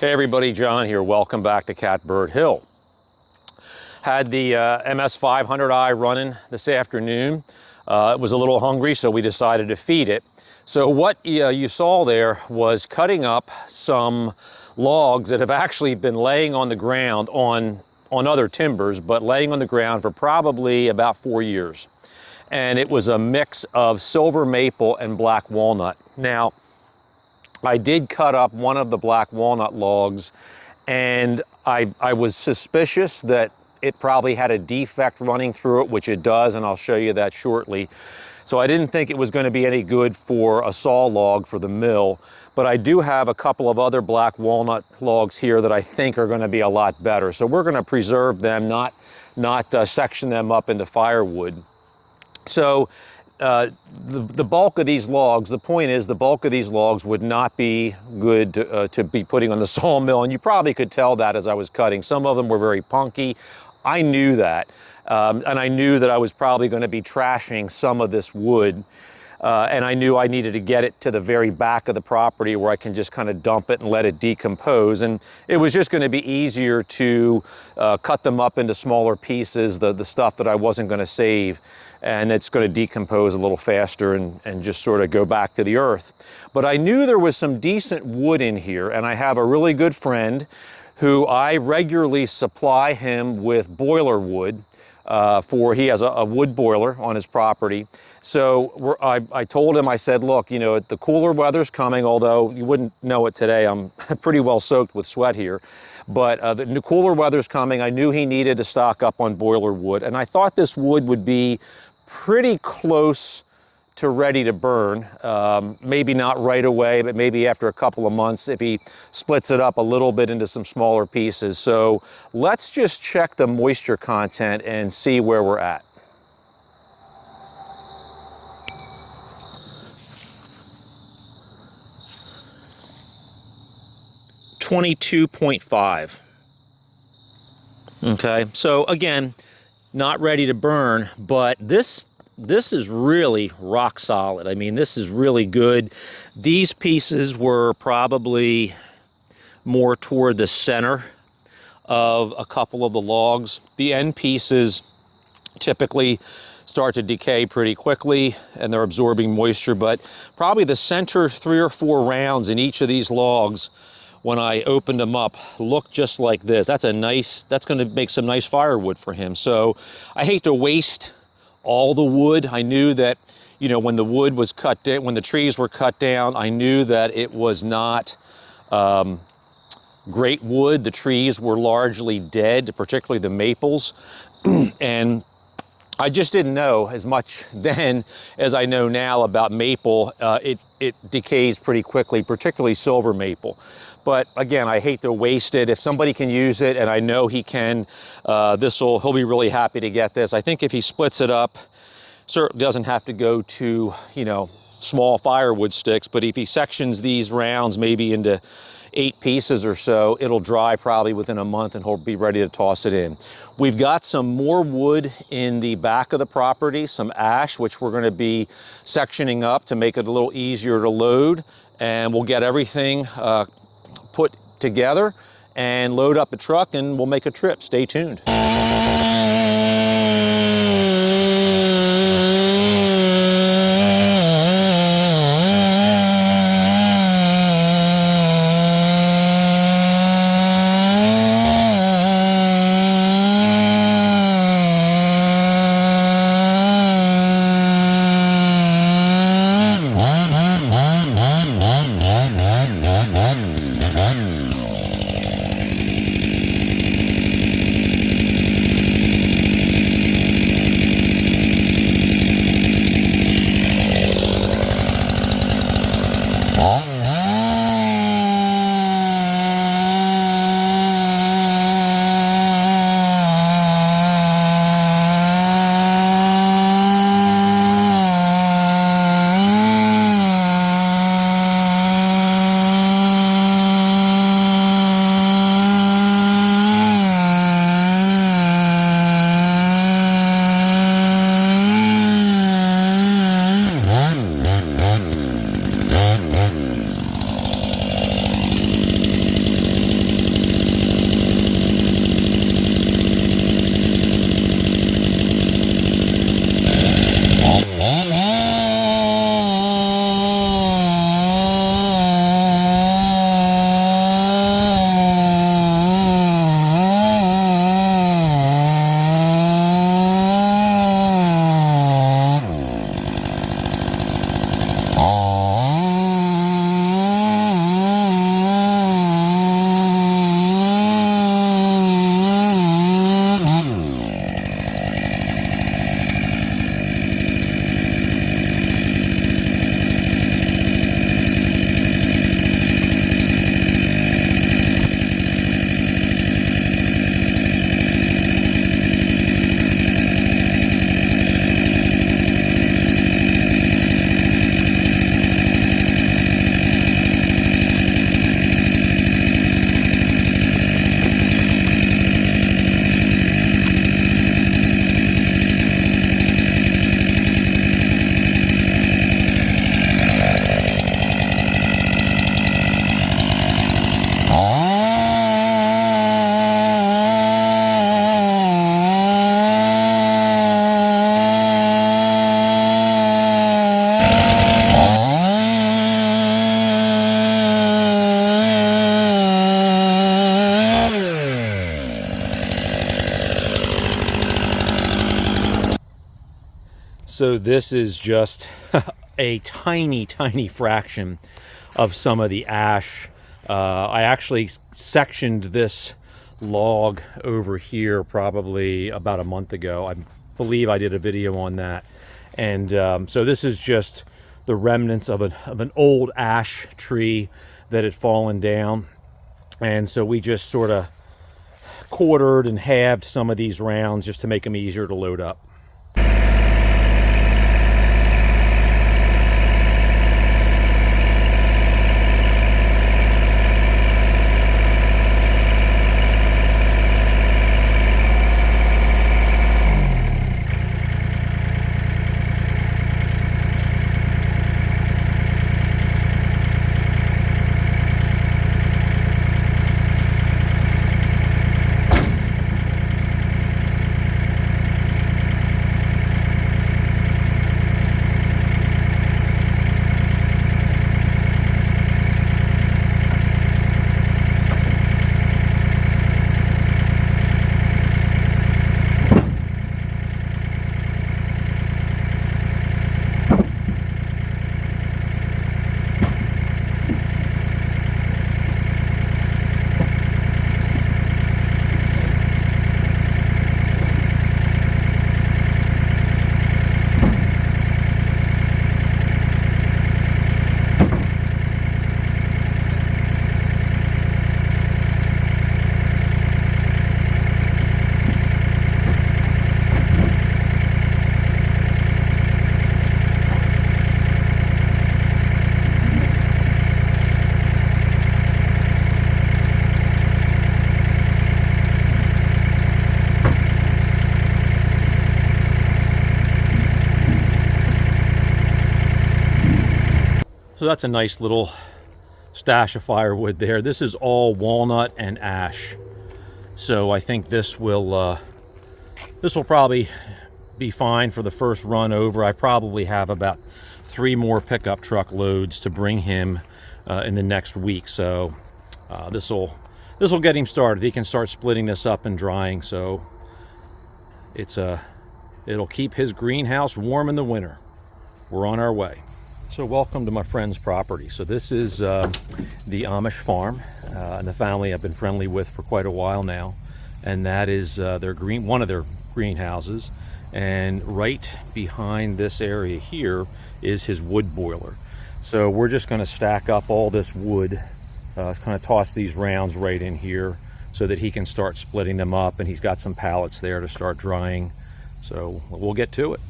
Hey everybody, John here. Welcome back to Catbird Hill. Had the MS500i running this afternoon. It was a little hungry, so we decided to feed it. So what you saw there was cutting up some logs that have actually been laying on the ground on other timbers, but laying on the ground for probably about 4 years. And it was a mix of silver maple and black walnut. Now, I did cut up one of the black walnut logs, and I was suspicious that it probably had a defect running through it, which it does, and I'll show you that shortly. So I didn't think it was going to be any good for a saw log for the mill, but I do have a couple of other black walnut logs here that I think are going to be a lot better. So we're going to preserve them, not section them up into firewood. So the bulk of these logs, the point is the bulk of these logs would not be good to be putting on the sawmill, and you probably could tell that as I was cutting. Some of them were very punky. I knew that, and I knew that I was probably going to be trashing some of this wood, and I knew I needed to get it to the very back of the property where I can just kind of dump it and let it decompose. And it was just going to be easier to cut them up into smaller pieces, the stuff that I wasn't going to save, and it's going to decompose a little faster and just sort of go back to the earth. But I knew there was some decent wood in here, and I have a really good friend who I regularly supply him with boiler wood. He has a wood boiler on his property. So I told him, I said, look, you know, the cooler weather's coming, although you wouldn't know it today. I'm pretty well soaked with sweat here. But the cooler weather's coming. I knew he needed to stock up on boiler wood. And I thought this wood would be pretty close to ready to burn. Maybe not right away, but maybe after a couple of months if he splits it up a little bit into some smaller pieces. So let's just check the moisture content and see where we're at. .5. Okay, so again, not ready to burn, but this is really rock solid. I mean, this is really good. These pieces were probably more toward the center of a couple of the logs. The end pieces typically start to decay pretty quickly and they're absorbing moisture, but probably the center 3 or 4 rounds in each of these logs, when I opened them up, look just like this. That's going to make some nice firewood for him. So I hate to waste all the wood. I knew that, you know, when the wood was cut down, when the trees were cut down, I knew that it was not great wood. The trees were largely dead, particularly the maples. And I just didn't know as much then as I know now about maple. It decays pretty quickly, particularly silver maple. But again, I hate to waste it. If somebody can use it, and I know he can, he'll be really happy to get this. I think if he splits it up, certainly doesn't have to go to, you know, small firewood sticks, but if he sections these rounds maybe into 8 pieces or so, it'll dry probably within a month and he'll be ready to toss it in. We've got some more wood in the back of the property, some ash, which we're going to be sectioning up to make it a little easier to load, and we'll get everything put together and load up the truck and we'll make a trip. Stay tuned. So this is just a tiny, tiny fraction of some of the ash. I actually sectioned this log over here probably about a month ago. I believe I did a video on that. And so this is just the remnants of an old ash tree that had fallen down. And so we just sort of quartered and halved some of these rounds just to make them easier to load up. So that's a nice little stash of firewood there. This is all walnut and ash. So I think this will probably be fine for the first run over. I probably have about 3 more pickup truck loads to bring him in the next week. So this will get him started. He can start splitting this up and drying. So it'll keep his greenhouse warm in the winter. We're on our way. So welcome to my friend's property. So this is the Amish farm and the family I've been friendly with for quite a while now. And that is one of their greenhouses. And right behind this area here is his wood boiler. So we're just going to stack up all this wood, kind of toss these rounds right in here so that he can start splitting them up. And he's got some pallets there to start drying. So we'll get to it.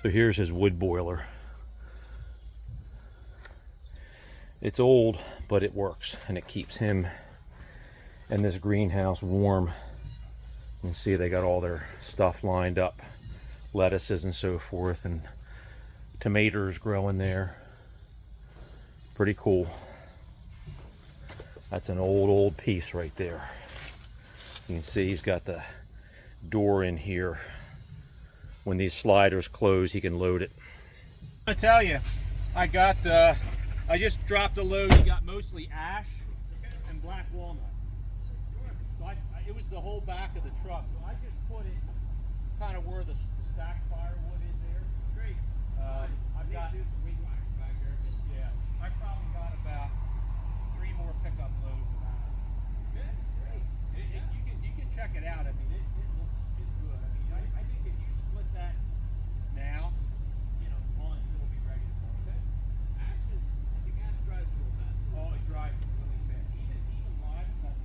So here's his wood boiler. It's old, but it works, and it keeps him and this greenhouse warm. You can see they got all their stuff lined up lettuces and so forth, and tomatoes growing there. Pretty cool. That's an old piece right there. You can see he's got the door in here. When these sliders close, he can load it. I tell you, I just dropped a load. He got mostly ash and black walnut. So it was the whole back of the truck. So I just put it kind of where the stacked firewood is there. Great. I've got do some weed whackers back there. Yeah, I probably got about 3 more pickup loads of that. Good. Great. You can check it out. I mean, it's good. I mean, I think if you split that now, you know, month it'll be ready to go. Okay. Ash is, I think ash dries a little fast. Oh, it dries really fast. Even live, about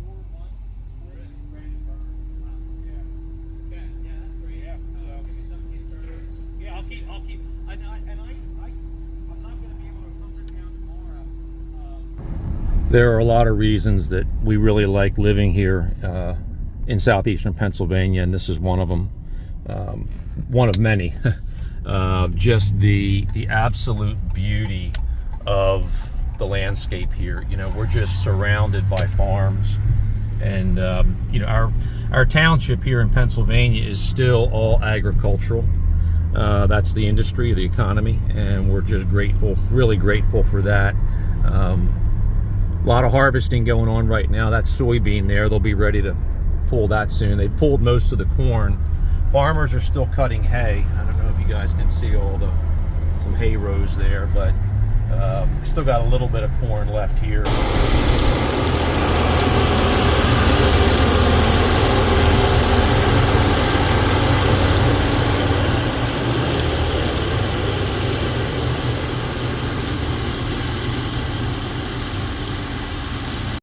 4 months split, it's ready to burn. Wow. Yeah. Okay. Yeah, that's great. Yeah. So give me something to get started. Yeah, I'll keep. I'm not going to be able to come down tomorrow. There are a lot of reasons that we really like living here in southeastern Pennsylvania, and this is one of them. One of many. Just the absolute beauty of the landscape here. You know, we're just surrounded by farms, and you know, our township here in Pennsylvania is still all agricultural. That's the industry, the economy, and we're just grateful, really grateful for that. A lot of harvesting going on right now. That's soybean there. They'll be ready to pull that soon. They pulled most of the corn. Farmers are still cutting hay. I don't know if you guys can see some hay rows there, but still got a little bit of corn left here.